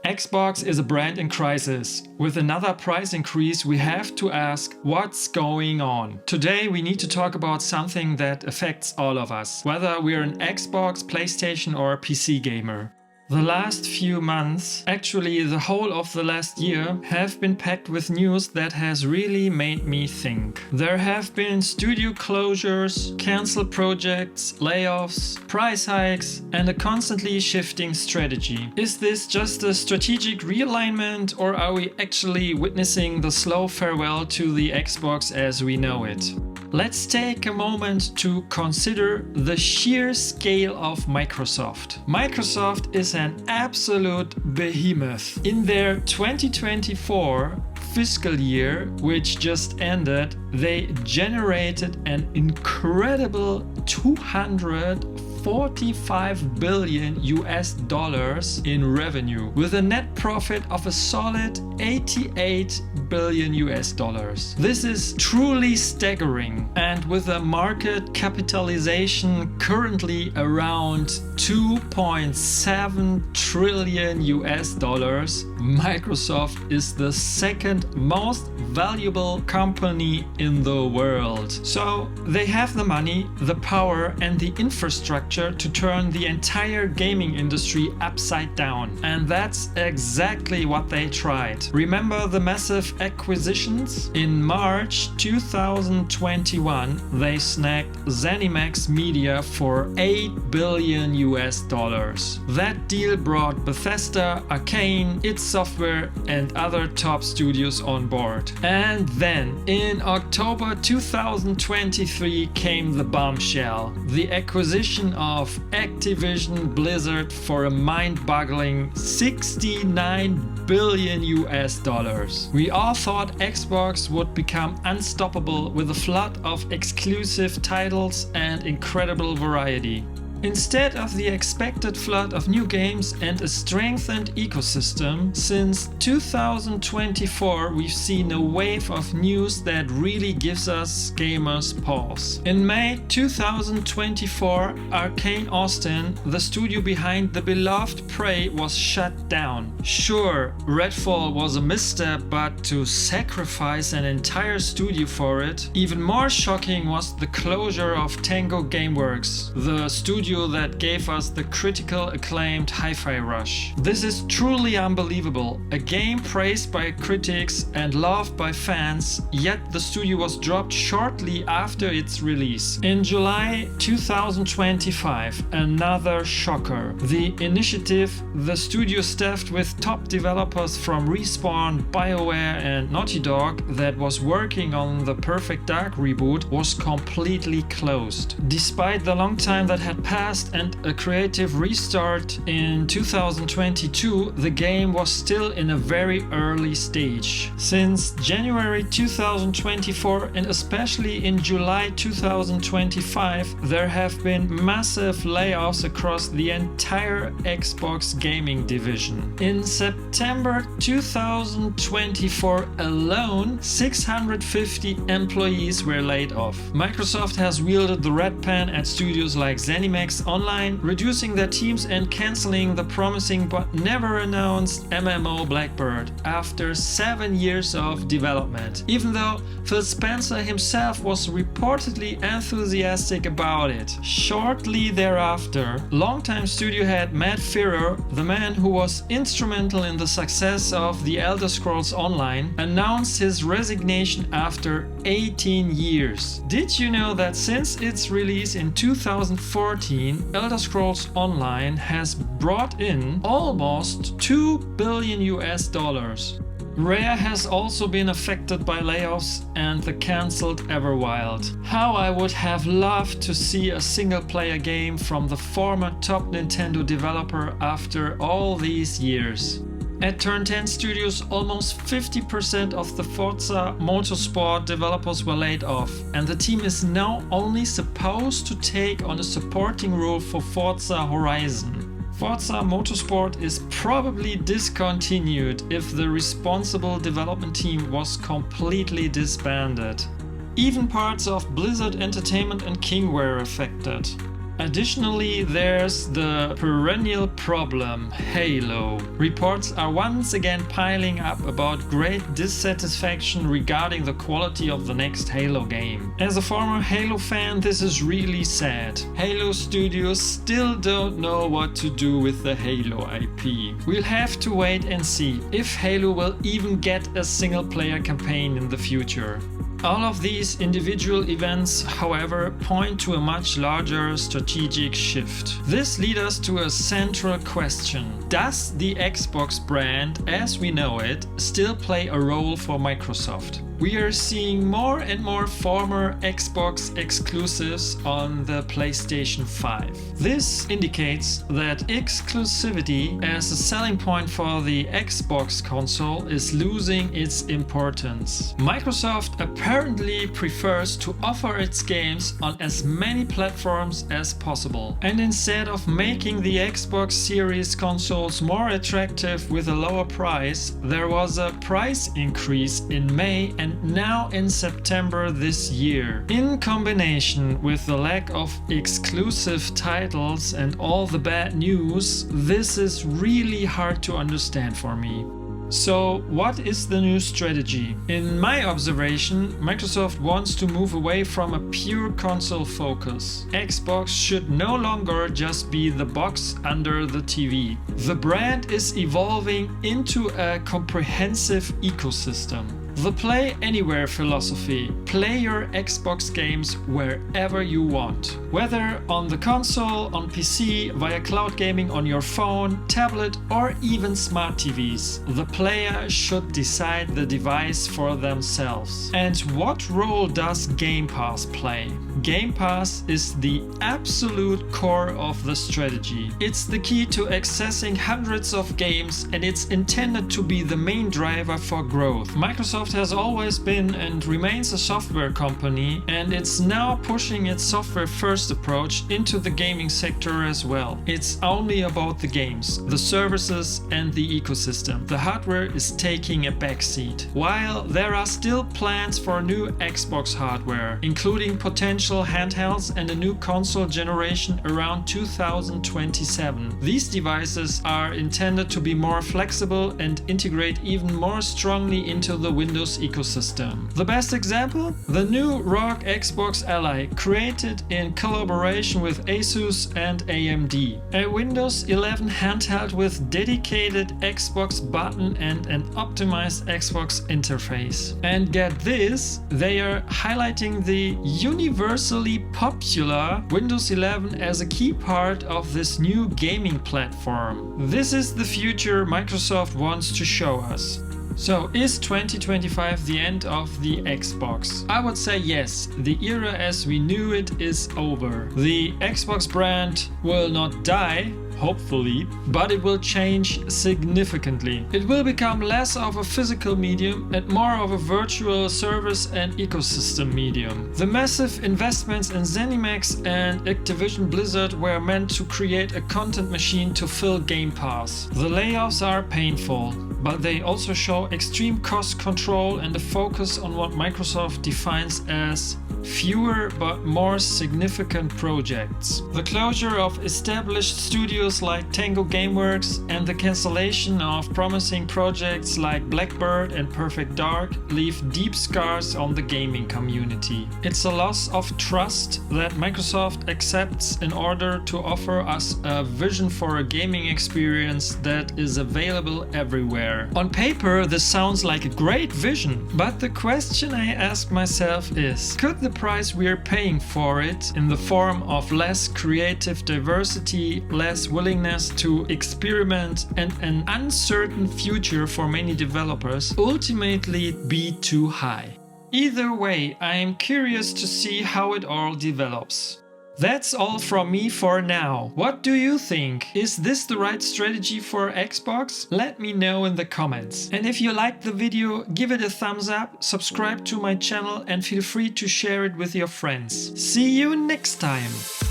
Xbox is a brand in crisis. With another price increase, we have to ask what's going on. Today we need to talk about something that affects all of us, whether we're an Xbox, PlayStation or PC gamer. The last few months, actually the whole of the last year, have been packed with news that has really made me think. There have been studio closures, cancelled projects, layoffs, price hikes, and a constantly shifting strategy. Is this just a strategic realignment, or are we actually witnessing the slow farewell to the Xbox as we know it? Let's take a moment to consider the sheer scale of Microsoft. Microsoft is an absolute behemoth. In their 2024 fiscal year, which just ended, they generated an incredible 245 billion US dollars in revenue, with a net profit of a solid 88 billion US dollars. This is truly staggering, and with a market capitalization currently around 2.7 trillion US dollars, Microsoft is the second most valuable company in the world. So they have the money, the power and the infrastructure to turn the entire gaming industry upside down. And that's exactly what they tried. Remember the massive acquisitions? In March 2021, they snagged ZeniMax Media for 8 billion US dollars. That deal brought Bethesda, Arcane, id Software and other top studios on board. And then in October 2023 came the bombshell, the acquisition of Activision Blizzard for a mind-boggling 69 billion US dollars. We all thought Xbox would become unstoppable with a flood of exclusive titles and incredible variety. Instead of the expected flood of new games and a strengthened ecosystem, since 2024 we've seen a wave of news that really gives us gamers pause. In May 2024, Arcane Austin, the studio behind the beloved Prey, was shut down. Sure, Redfall was a misstep, but to sacrifice an entire studio for it? Even more shocking was the closure of Tango Gameworks, the studio that gave us the critical acclaimed Hi-Fi Rush. This is truly unbelievable. A game praised by critics and loved by fans, yet the studio was dropped shortly after its release. In July 2025, another shocker. The Initiative, the studio staffed with top developers from Respawn, BioWare and Naughty Dog that was working on the Perfect Dark reboot, was completely closed. Despite the long time that had passed and a creative restart in 2022, the game was still in a very early stage. Since January 2024 and especially in July 2025, there have been massive layoffs across the entire Xbox gaming division. In September 2024 alone, 650 employees were laid off. Microsoft has wielded the red pen at studios like ZeniMax Online, reducing their teams and cancelling the promising but never announced MMO Blackbird after 7 years of development, even though Phil Spencer himself was reportedly enthusiastic about it. Shortly thereafter, longtime studio head Matt Firor, the man who was instrumental in the success of The Elder Scrolls Online, announced his resignation after 18 years. Did you know that since its release in 2014, Elder Scrolls Online has brought in almost 2 billion US dollars? Rare has also been affected by layoffs and the cancelled Everwild. How I would have loved to see a single-player game from the former top Nintendo developer after all these years. At Turn 10 Studios, almost 50% of the Forza Motorsport developers were laid off, and the team is now only supposed to take on a supporting role for Forza Horizon. Forza Motorsport is probably discontinued if the responsible development team was completely disbanded. Even parts of Blizzard Entertainment and King were affected. Additionally, there's the perennial problem, Halo. Reports are once again piling up about great dissatisfaction regarding the quality of the next Halo game. As a former Halo fan, this is really sad. Halo Studios still don't know what to do with the Halo IP. We'll have to wait and see if Halo will even get a single-player campaign in the future. All of these individual events, however, point to a much larger strategic shift. This leads us to a central question. Does the Xbox brand, as we know it, still play a role for Microsoft? We are seeing more and more former Xbox exclusives on the PlayStation 5. This indicates that exclusivity as a selling point for the Xbox console is losing its importance. Microsoft apparently prefers to offer its games on as many platforms as possible. And instead of making the Xbox Series consoles more attractive with a lower price, there was a price increase in May and now in September this year. In combination with the lack of exclusive titles and all the bad news, this is really hard to understand for me. So, what is the new strategy? In my observation, Microsoft wants to move away from a pure console focus. Xbox should no longer just be the box under the TV. The brand is evolving into a comprehensive ecosystem. The Play Anywhere philosophy. Play your Xbox games wherever you want. Whether on the console, on PC, via cloud gaming on your phone, tablet or even smart TVs. The player should decide the device for themselves. And what role does Game Pass play? Game Pass is the absolute core of the strategy. It's the key to accessing hundreds of games and it's intended to be the main driver for growth. Microsoft has always been and remains a software company, and it's now pushing its software first approach into the gaming sector as well. It's only about the games, the services and the ecosystem. The hardware is taking a backseat. While there are still plans for new Xbox hardware, including potential handhelds and a new console generation around 2027. These devices are intended to be more flexible and integrate even more strongly into the Windows ecosystem. The best example? The new ROG Xbox Ally, created in collaboration with Asus and AMD. A Windows 11 handheld with dedicated Xbox button and an optimized Xbox interface. And get this, they are highlighting the universally popular Windows 11 as a key part of this new gaming platform. This is the future Microsoft wants to show us. So, is 2025 the end of the Xbox? I would say yes, the era as we knew it is over. The Xbox brand will not die, hopefully, but it will change significantly. It will become less of a physical medium and more of a virtual service and ecosystem medium. The massive investments in ZeniMax and Activision Blizzard were meant to create a content machine to fill Game Pass. The layoffs are painful, but they also show extreme cost control and a focus on what Microsoft defines as fewer but more significant projects. The closure of established studios like Tango Gameworks and the cancellation of promising projects like Blackbird and Perfect Dark leave deep scars on the gaming community. It's a loss of trust that Microsoft accepts in order to offer us a vision for a gaming experience that is available everywhere. On paper, this sounds like a great vision, but the question I ask myself is, could the price we are paying for it, in the form of less creative diversity, less willingness to experiment, and an uncertain future for many developers, ultimately be too high? Either way, I am curious to see how it all develops. That's all from me for now. What do you think? Is this the right strategy for Xbox? Let me know in the comments. And if you liked the video, give it a thumbs up, subscribe to my channel and feel free to share it with your friends. See you next time!